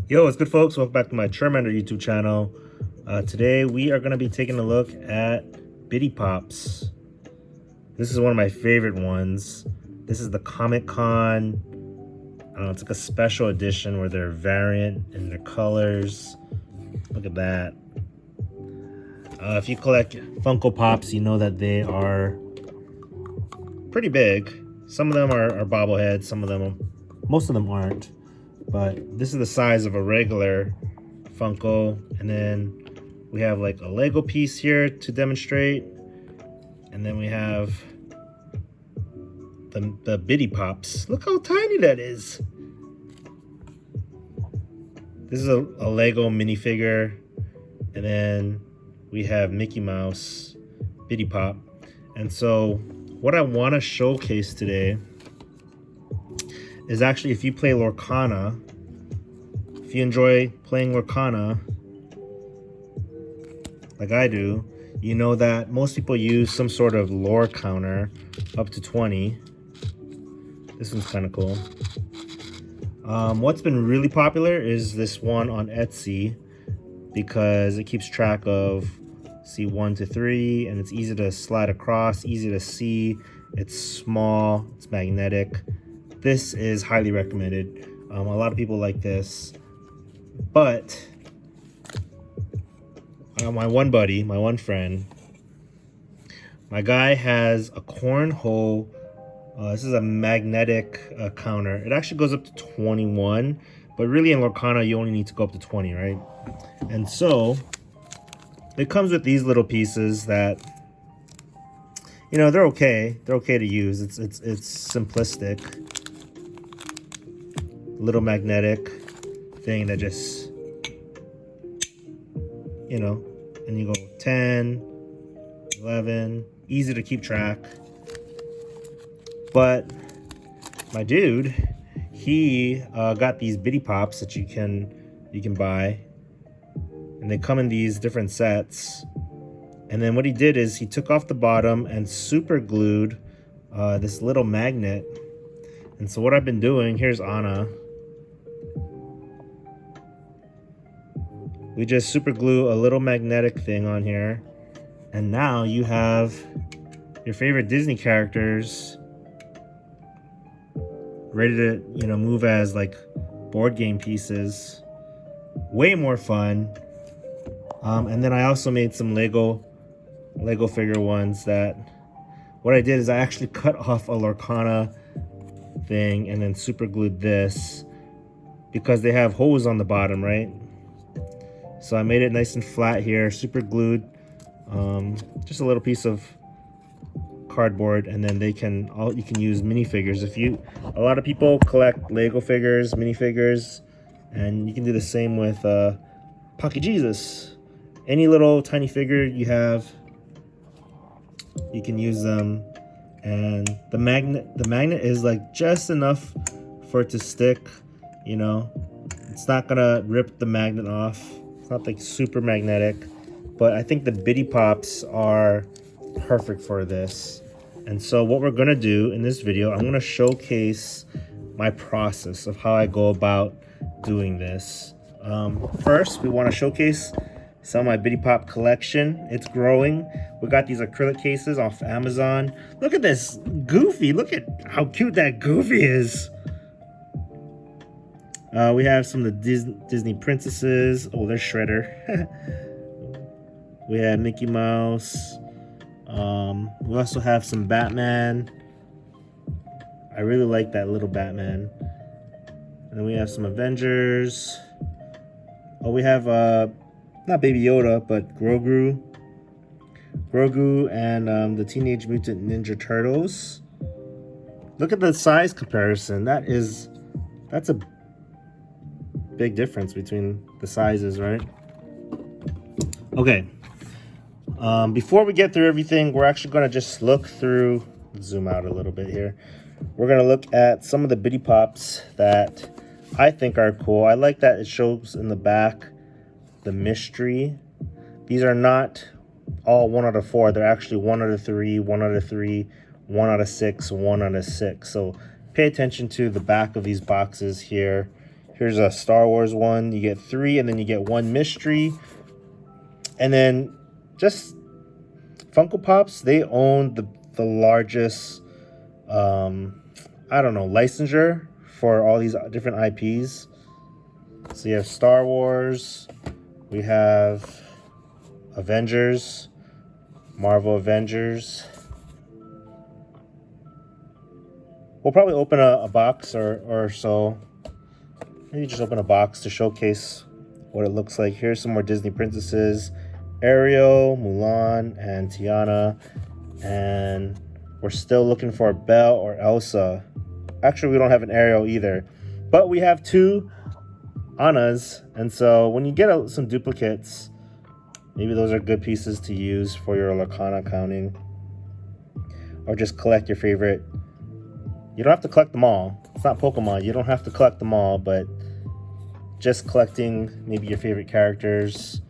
Yo, what's good, folks? Welcome back to my Charmander YouTube channel. Today we are going to be taking a look at Bitty Pops. This is one of my favorite ones. This is the Comic Con. It's like a special edition where they're variant in their colors. Look at that. If you collect Funko Pops, you know that they are pretty big. Some of them are bobbleheads, most of them aren't. But this is the size of a regular Funko. And then we have like a Lego piece here to demonstrate. And then we have the Bitty Pops. Look how tiny that is. This is a Lego minifigure. And then we have Mickey Mouse Bitty Pop. And so what I want to showcase today is actually, if you play Lorcana, if you enjoy playing Lorcana, like I do, you know that most people use some sort of lore counter up to 20. This one's kind of cool. What's been really popular is this one on Etsy because it keeps track of C1 to 3, and it's easy to slide across, easy to see. It's small, it's magnetic. This is highly recommended. A lot of people like this, but my one buddy, my one friend, my guy has a cornhole. This is a magnetic counter. It actually goes up to 21, but really in Lorcana you only need to go up to 20, right? And so it comes with these little pieces that, you know, they're okay. They're okay to use. It's simplistic. Little magnetic thing that just, you know, and you go 10, 11, easy to keep track. But my dude, he got these Bitty Pops that you can buy, and they come in these different sets. And then what he did is he took off the bottom and super glued this little magnet. And so what I've been doing, here's Anna. We just super glue a little magnetic thing on here. And now you have your favorite Disney characters ready to, you know, move as like board game pieces. Way more fun. And then I also made some Lego figure ones that, what I did is I actually cut off a Lorcana thing and then super glued this because they have holes on the bottom, right? So I made it nice and flat here, super glued, just a little piece of cardboard, and then you can use minifigures. A lot of people collect Lego figures, minifigures, and you can do the same with Pocky Jesus. Any little tiny figure you have, you can use them. And the magnet is like just enough for it to stick, you know. It's not gonna rip the magnet off. It's not like super magnetic, but I think the Bitty Pops are perfect for this. And so what we're gonna do in this video, I'm gonna showcase my process of how I go about doing this. First, we wanna showcase some of my Bitty Pop collection. It's growing. We got these acrylic cases off Amazon. Look at this Goofy. Look at how cute that Goofy is. We have some of the Disney princesses. Oh, there's Shredder. We have Mickey Mouse. We also have some Batman. I really like that little Batman. And then we have some Avengers. Oh, we have not Baby Yoda, but Grogu and the Teenage Mutant Ninja Turtles. Look at the size comparison. That's a big difference between the sizes, right? Okay. Before we get through everything, we're actually going to just look through, zoom out a little bit here. We're going to look at some of the Bitty Pops that I think are cool. I like that it shows in the back the mystery. These are not all 1 out of 4. They're actually 1 out of 3, 1 out of 3, 1 out of 6, 1 out of 6. So pay attention to the back of these boxes here. Here's a Star Wars one. You get 3, and then you get 1 mystery. And then just Funko Pops, they own the largest, I don't know, licensure for all these different IPs. So you have Star Wars, we have Avengers, Marvel Avengers. We'll probably open a box or so. Maybe just open a box to showcase what it looks like. Here's some more Disney princesses. Ariel, Mulan, and Tiana. And we're still looking for Belle or Elsa. Actually, we don't have an Ariel either. But we have 2 Annas. And so when you get some duplicates, maybe those are good pieces to use for your Lorcana counting. Or just collect your favorite. You don't have to collect them all. It's not Pokemon. You don't have to collect them all, but just collecting maybe your favorite characters.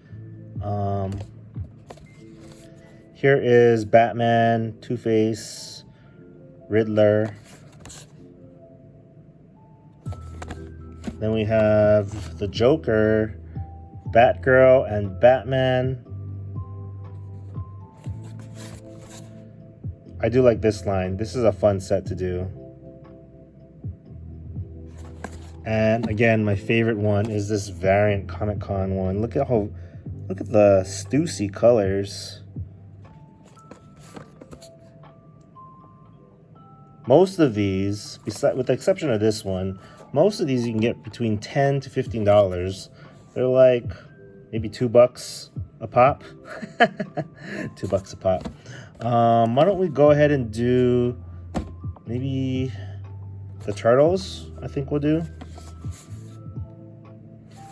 Here is Batman, Two-Face, Riddler. Then we have the Joker, Batgirl, and Batman. I do like this line. This is a fun set to do. And again, my favorite one is this variant Comic Con one. Look at the Stussy colors. Most of these, with the exception of this one, most of these you can get between $10 to $15. They're like maybe $2 a pop. $2 a pop. Why don't we go ahead and do maybe the Turtles? I think we'll do.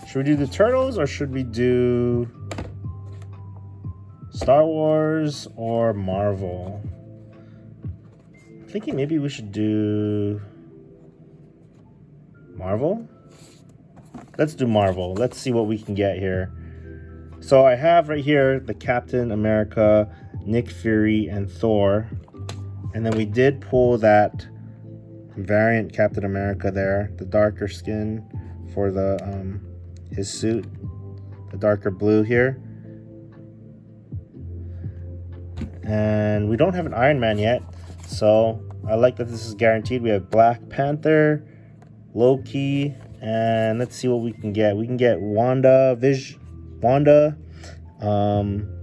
Should we do the Turtles or should we do Star Wars or Marvel? I'm thinking maybe we should do Marvel. Let's do Marvel. Let's see what we can get here. So I have right here the Captain America, Nick Fury, and Thor. And then we did pull that variant Captain America there, the darker skin for the his suit, the darker blue here. And we don't have an Iron Man yet, so I like that this is guaranteed. We have Black Panther, Loki, and let's see what we can get. We can get Wanda,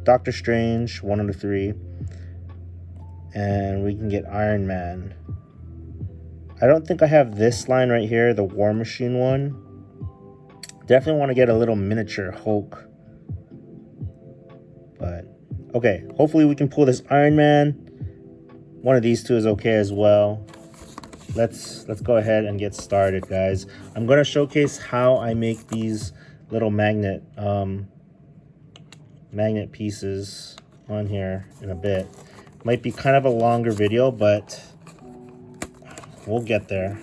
Doctor Strange, 1 out of 3, and we can get Iron Man. I don't think I have this line right here, the War Machine one. Definitely want to get a little miniature Hulk. But okay, hopefully we can pull this Iron Man. One of these two is okay as well. Let's go ahead and get started, guys. I'm going to showcase how I make these little magnet pieces on here in a bit. Might be kind of a longer video, but we'll get there.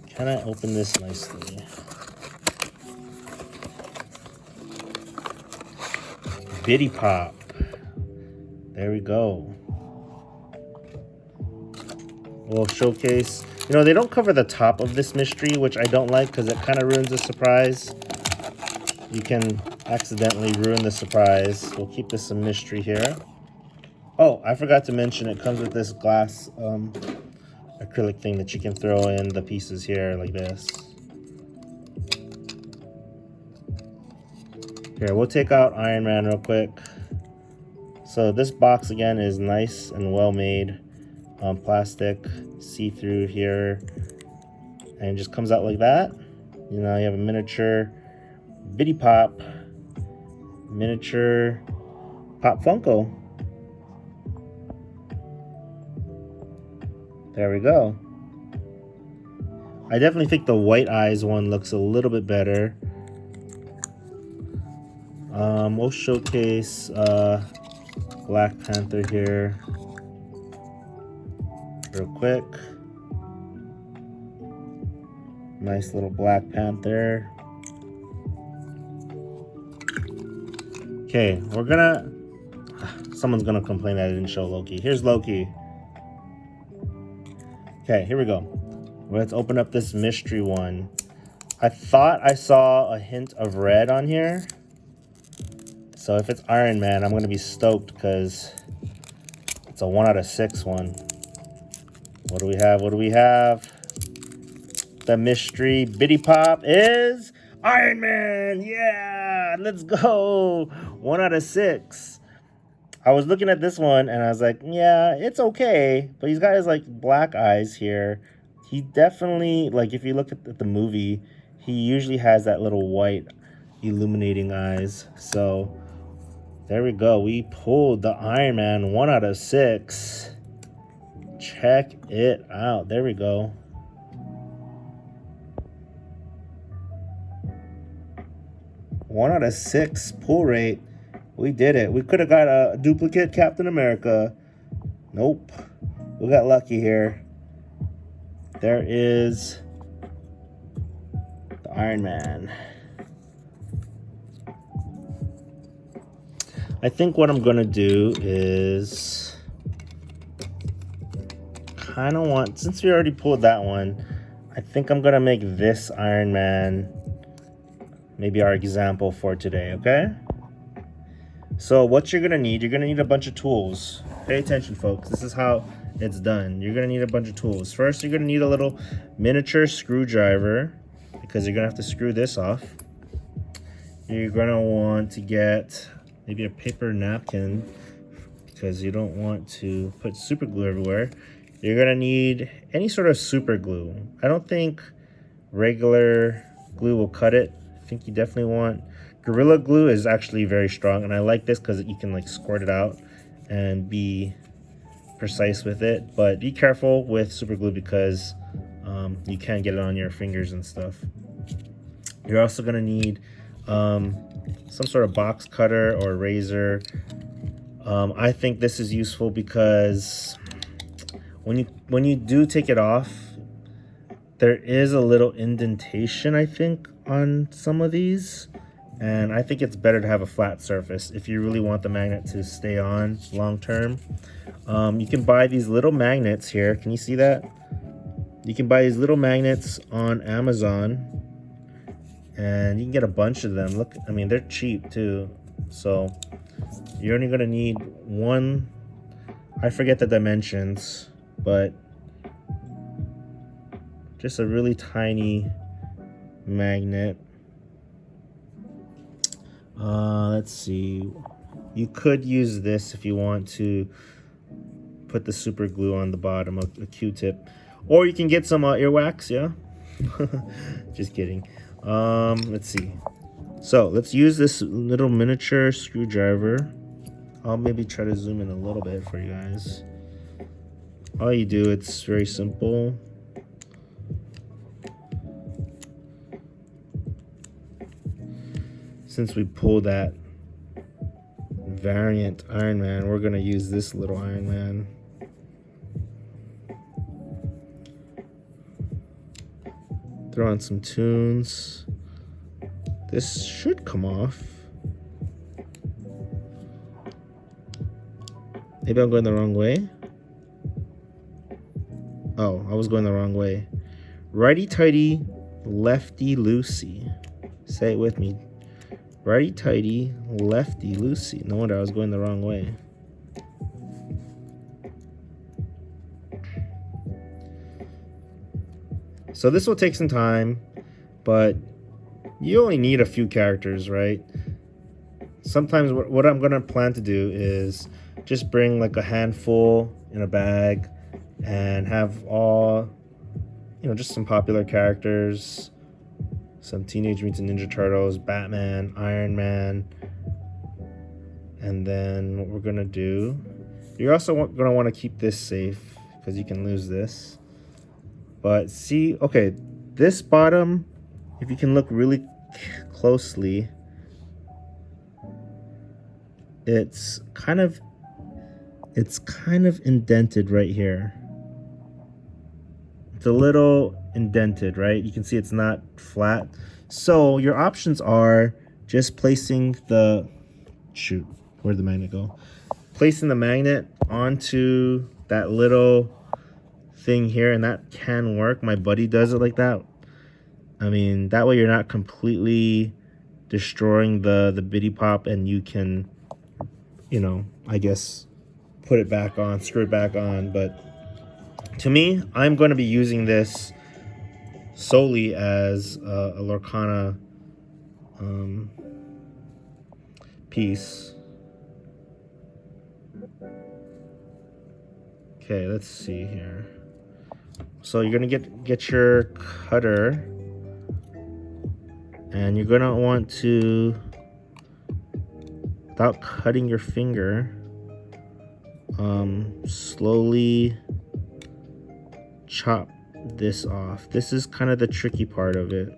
Can I open this nicely? Bitty Pop. There we go. We'll showcase. You know, they don't cover the top of this mystery, which I don't like because it kind of ruins the surprise. You can accidentally ruin the surprise. We'll keep this a mystery here. Oh, I forgot to mention it comes with this glass acrylic thing that you can throw in the pieces here like this. Here, we'll take out Iron Man real quick. So this box again is nice and well made. Plastic, see-through here, and it just comes out like that. You know, you have a miniature Bitty Pop, miniature Pop Funko. There we go. I definitely think the White Eyes one looks a little bit better. We'll showcase Black Panther here real quick. Nice little Black Panther. Okay, someone's gonna complain that I didn't show Loki. Here's Loki. Okay, here we go. Let's open up this mystery one. I thought I saw a hint of red on here. So if it's Iron Man, I'm going to be stoked because it's a 1 out of 6 one. What do we have? What do we have? The mystery Biddy Pop is Iron Man. Yeah, let's go. 1 out of 6. I was looking at this one and I was like, yeah, it's okay. But he's got his like black eyes here. He definitely, like if you look at the movie, he usually has that little white illuminating eyes. So there we go. We pulled the Iron Man 1 out of 6. Check it out. There we go. One out of 6 pull rate. We did it. We could have got a duplicate Captain America. Nope. We got lucky here. There is the Iron Man. I think what I'm gonna do is kind of want, since we already pulled that one, I think I'm gonna make this Iron Man maybe our example for today, okay? So what you're gonna need a bunch of tools. Pay attention, folks. This is how it's done. You're gonna need a bunch of tools. First, you're gonna need a little miniature screwdriver because you're gonna have to screw this off. You're gonna want to get maybe a paper napkin because you don't want to put super glue everywhere. You're gonna need any sort of super glue. I don't think regular glue will cut it. I think you definitely want Gorilla Glue is actually very strong, and I like this because you can like squirt it out and be precise with it. But be careful with super glue because you can get it on your fingers and stuff. You're also gonna need some sort of box cutter or razor. I think this is useful because when you do take it off, there is a little indentation, I think, on some of these. And I think it's better to have a flat surface if you really want the magnet to stay on long term. You can buy these little magnets here. Can you see that? You can buy these little magnets on Amazon. And you can get a bunch of them. Look, I mean, they're cheap too. So you're only gonna need one. I forget the dimensions, but just a really tiny magnet. Let's see. You could use this if you want to put the super glue on the bottom of a Q-tip, or you can get some earwax. Yeah, just kidding. Let's see. So let's use this little miniature screwdriver. I'll maybe try to zoom in a little bit for you guys. All you do, it's very simple. Since we pulled that variant Iron Man, we're gonna use this little Iron Man. Throw on some tunes. This should come off. Maybe I'm going the wrong way. Oh, I was going the wrong way. Righty-tighty, lefty-loosey. Say it with me. Righty-tighty, lefty-loosey. No wonder I was going the wrong way. So this will take some time, but you only need a few characters, right? Sometimes what I'm gonna plan to do is just bring like a handful in a bag and have all, just some popular characters, some Teenage Mutant Ninja Turtles, Batman, Iron Man, and then what we're gonna do, you're also gonna want to keep this safe because you can lose this. But see, okay, this bottom, if you can look really closely, it's kind of indented right here. It's a little indented, right? You can see it's not flat. So your options are just placing the, shoot, where'd the magnet go? Placing the magnet onto that little thing here, and that can work. My buddy does it like that. I mean, that way you're not completely destroying the bitty pop, and you can, you know, I guess put it back on, screw it back on. But to me, I'm going to be using this solely as a Lorcana piece. Okay, let's see here. So you're gonna get your cutter, and you're gonna want to, without cutting your finger, slowly chop this off. This is kind of the tricky part of it,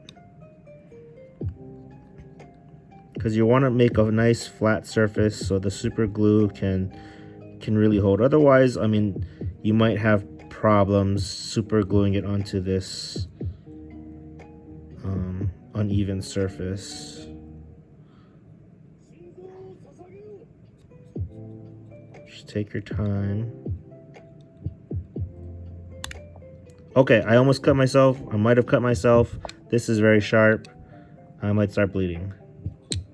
because you want to make a nice flat surface so the super glue can really hold. Otherwise, I mean, you might have problems super gluing it onto this uneven surface. Just take your time. Okay, I almost cut myself. I might have cut myself. This is very sharp. I might start bleeding.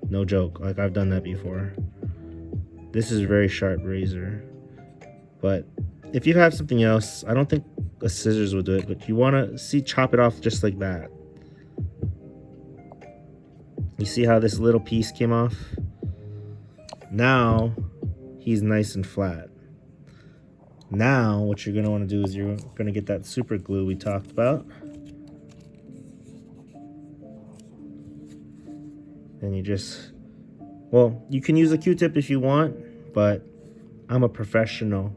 No joke, like I've done that before. This is a very sharp razor. But if you have something else, I don't think a scissors will do it, but you want to see, chop it off just like that. You see how this little piece came off? Now he's nice and flat. Now what you're going to want to do is you're going to get that super glue we talked about. And you just, well, you can use a Q-tip if you want, but I'm a professional.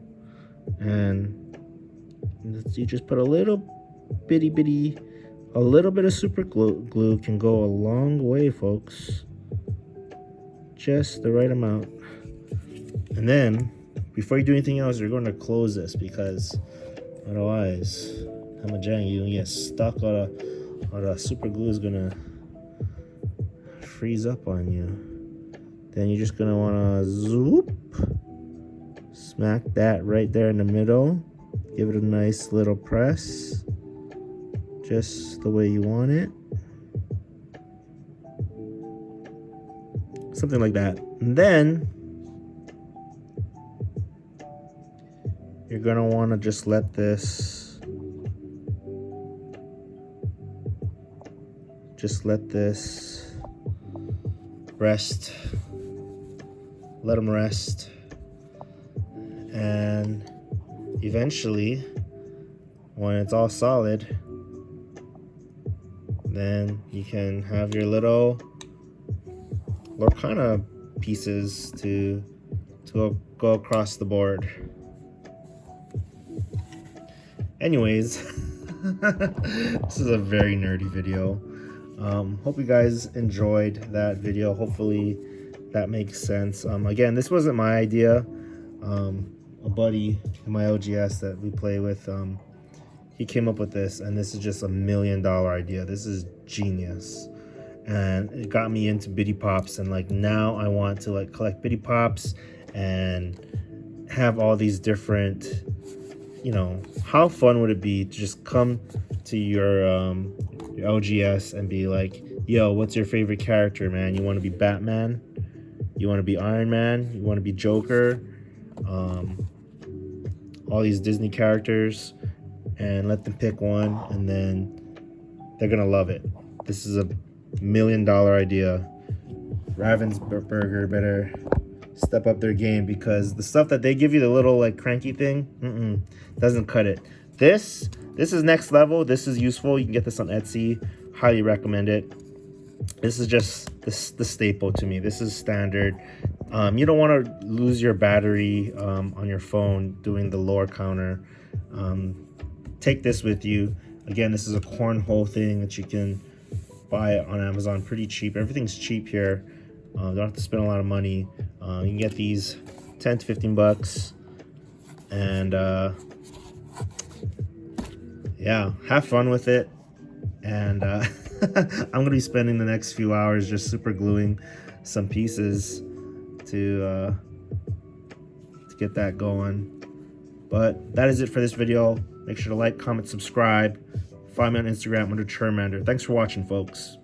And you just put a little bitty, a little bit of super glue can go a long way, folks. Just the right amount. And then, before you do anything else, you're going to close this, because otherwise, Hamajang, you get stuck, or the super glue is going to freeze up on you. Then you're just going to want to zoop. Smack that right there in the middle. Give it a nice little press. Just the way you want it. Something like that. And then you're gonna want to just let this rest. Let them rest. And eventually, when it's all solid, then you can have your little Lorcana pieces to go across the board. Anyways, this is a very nerdy video. Hope you guys enjoyed that video. Hopefully that makes sense. Again, this wasn't my idea. A buddy in my OGS that we play with, he came up with this, and this is just $1 million idea. This is genius, and it got me into bitty pops. And like, now I want to like collect bitty pops and have all these different, you know, how fun would it be to just come to your OGS and be like, yo, what's your favorite character, man? You want to be Batman? You want to be Iron Man? You want to be Joker? All these Disney characters, and let them pick one, and then they're gonna love it. This is a $1 million idea. Ravensburger better step up their game, because the stuff that they give you, the little like cranky thing, doesn't cut it. This is next level. This is useful. You can get this on Etsy. Highly recommend it. This is just the staple to me. This is standard. You don't want to lose your battery on your phone doing the lore counter. Take this with you. Again, this is a cornhole thing that you can buy on Amazon pretty cheap. Everything's cheap here. Don't have to spend a lot of money. You can get these 10 to 15 bucks. And yeah, have fun with it. And I'm going to be spending the next few hours just super gluing some pieces to get that going. But that is it for this video. Make Make sure to like, comment, subscribe. Find me on Instagram under Charmander. Thanks for watching, folks.